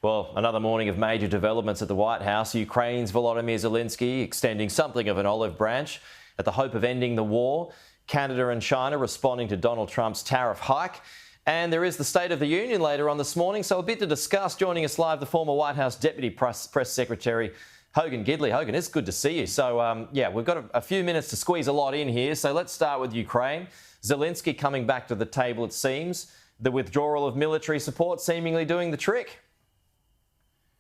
Well, another morning of major developments at the White House. Ukraine's Volodymyr Zelensky extending something of an olive branch at the hope of ending the war. Canada and China responding to Donald Trump's tariff hike. And there is the State of the Union later on this morning. So a bit to discuss. Joining us live, the former White House Deputy Press Secretary, Hogan Gidley. Hogan, it's good to see you. So, we've got a few minutes to squeeze a lot in here. So let's start with Ukraine. Zelensky coming back to the table, it seems. The withdrawal of military support seemingly doing the trick.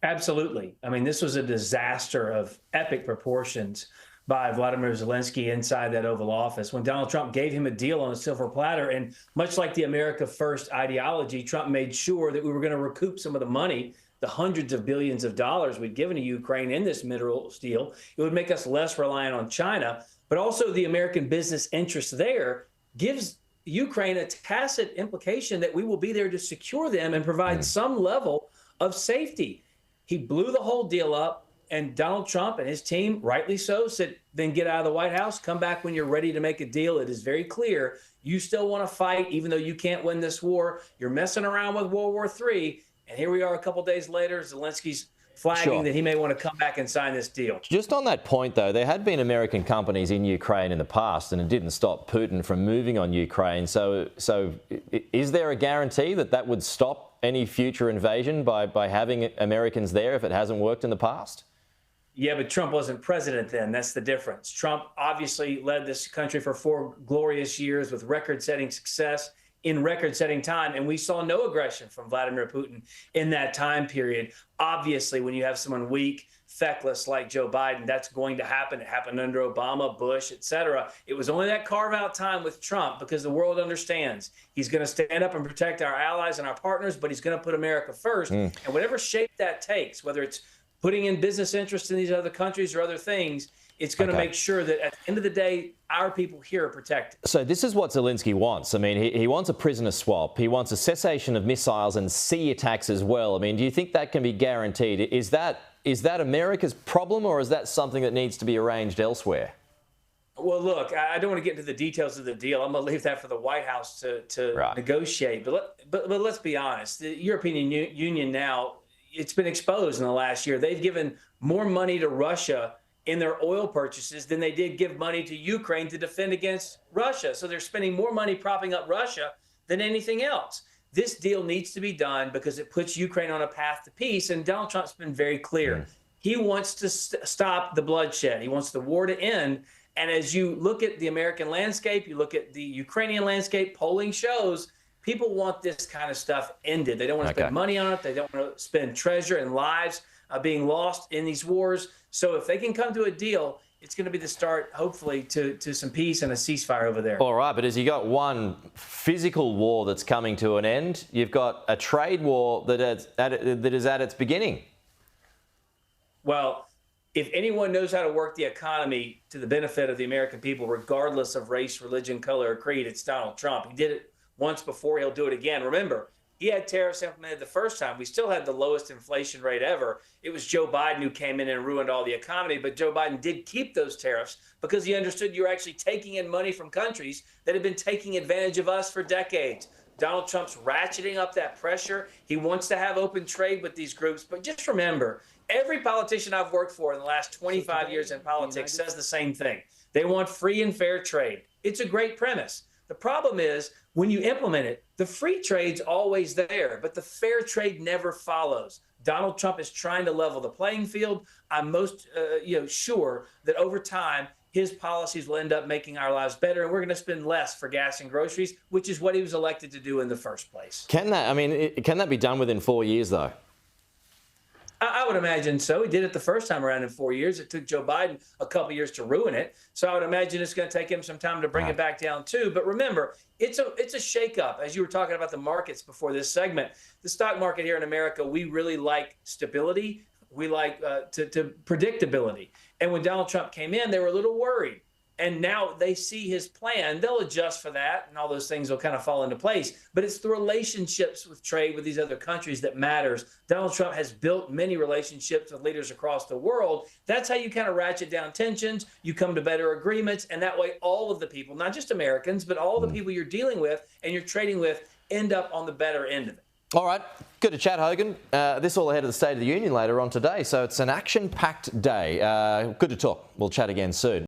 Absolutely. I mean, this was a disaster of epic proportions by Volodymyr Zelensky inside that Oval Office when Donald Trump gave him a deal on a silver platter. And much like the America First ideology, Trump made sure that we were going to recoup some of the money, the hundreds of billions of dollars we'd given to Ukraine in this minerals deal. It would make us less reliant on China, but also the American business interest there gives Ukraine a tacit implication that we will be there to secure them and provide some level of safety. He blew the whole deal up, and Donald Trump and his team, rightly so, said, then get out of the White House, come back when you're ready to make a deal. It is very clear you still want to fight, even though you can't win this war. You're messing around with World War III, and here we are a couple days later, Zelensky's flagging that he may want to come back and sign this deal. Just on that point, though, there had been American companies in Ukraine in the past, and it didn't stop Putin from moving on Ukraine. So is there a guarantee that that would stop any future invasion by having Americans there if it hasn't worked in the past? Yeah, but Trump wasn't president then. That's the difference. Trump obviously led this country for 4 glorious years with record-setting success in record-setting time, and we saw no aggression from Vladimir Putin in that time period. Obviously, when you have someone weak, feckless like Joe Biden, that's going to happen. It happened under Obama, Bush, etc. It was only that carve-out time with Trump because the world understands he's going to stand up and protect our allies and our partners, but he's going to put America first. And whatever shape that takes, whether it's putting in business interests in these other countries or other things, it's going to make sure that at the end of the day, our people here are protected. So this is what Zelensky wants. I mean, he wants a prisoner swap. He wants a cessation of missiles and sea attacks as well. I mean, do you think that can be guaranteed? Is that America's problem, or is that something that needs to be arranged elsewhere? Well, look, I don't want to get into the details of the deal. I'm going to leave that for the White House to negotiate. But let's be honest. The European Union now, it's been exposed in the last year. They've given more money to Russia in their oil purchases than they did give money to Ukraine to defend against Russia. So they're spending more money propping up Russia than anything else. This deal needs to be done because it puts Ukraine on a path to peace. And Donald Trump's been very clear. He wants to stop the bloodshed. He wants the war to end. And as you look at the American landscape, you look at the Ukrainian landscape, polling shows people want this kind of stuff ended. They don't want to spend money on it. They don't want to spend treasure and lives being lost in these wars. So if they can come to a deal, it's going to be the start, hopefully, to some peace and a ceasefire over there. All right, but as you got one physical war that's coming to an end, you've got a trade war that is at its beginning. Well, if anyone knows how to work the economy to the benefit of the American people, regardless of race, religion, color, or creed, it's Donald Trump. He did it once before. He'll do it again. Remember, he had tariffs implemented the first time. We still had the lowest inflation rate ever. It was Joe Biden who came in and ruined all the economy, but Joe Biden did keep those tariffs because he understood you were actually taking in money from countries that had been taking advantage of us for decades. Donald Trump's ratcheting up that pressure. He wants to have open trade with these groups, but just remember, every politician I've worked for in the last 25 years in politics says the same thing. They want free and fair trade. It's a great premise. The problem is when you implement it, the free trade's always there, but the fair trade never follows. Donald Trump is trying to level the playing field. I'm most sure that over time, his policies will end up making our lives better, and we're going to spend less for gas and groceries, which is what he was elected to do in the first place. Can that be done within 4 years, though? I would imagine so. He did it the first time around in 4 years. It took Joe Biden a couple years to ruin it. So I would imagine it's going to take him some time to bring it back down too. But remember, it's a shakeup. As you were talking about the markets before this segment, the stock market here in America, we really like stability. We like to predictability. And when Donald Trump came in, they were a little worried. And now they see his plan. They'll adjust for that, and all those things will kind of fall into place. But it's the relationships with trade with these other countries that matters. Donald Trump has built many relationships with leaders across the world. That's how you kind of ratchet down tensions. You come to better agreements, and that way all of the people, not just Americans, but all the people you're dealing with and you're trading with end up on the better end of it. All right, good to chat, Hogan. This all ahead of the State of the Union later on today, so it's an action-packed day. Good to talk. We'll chat again soon.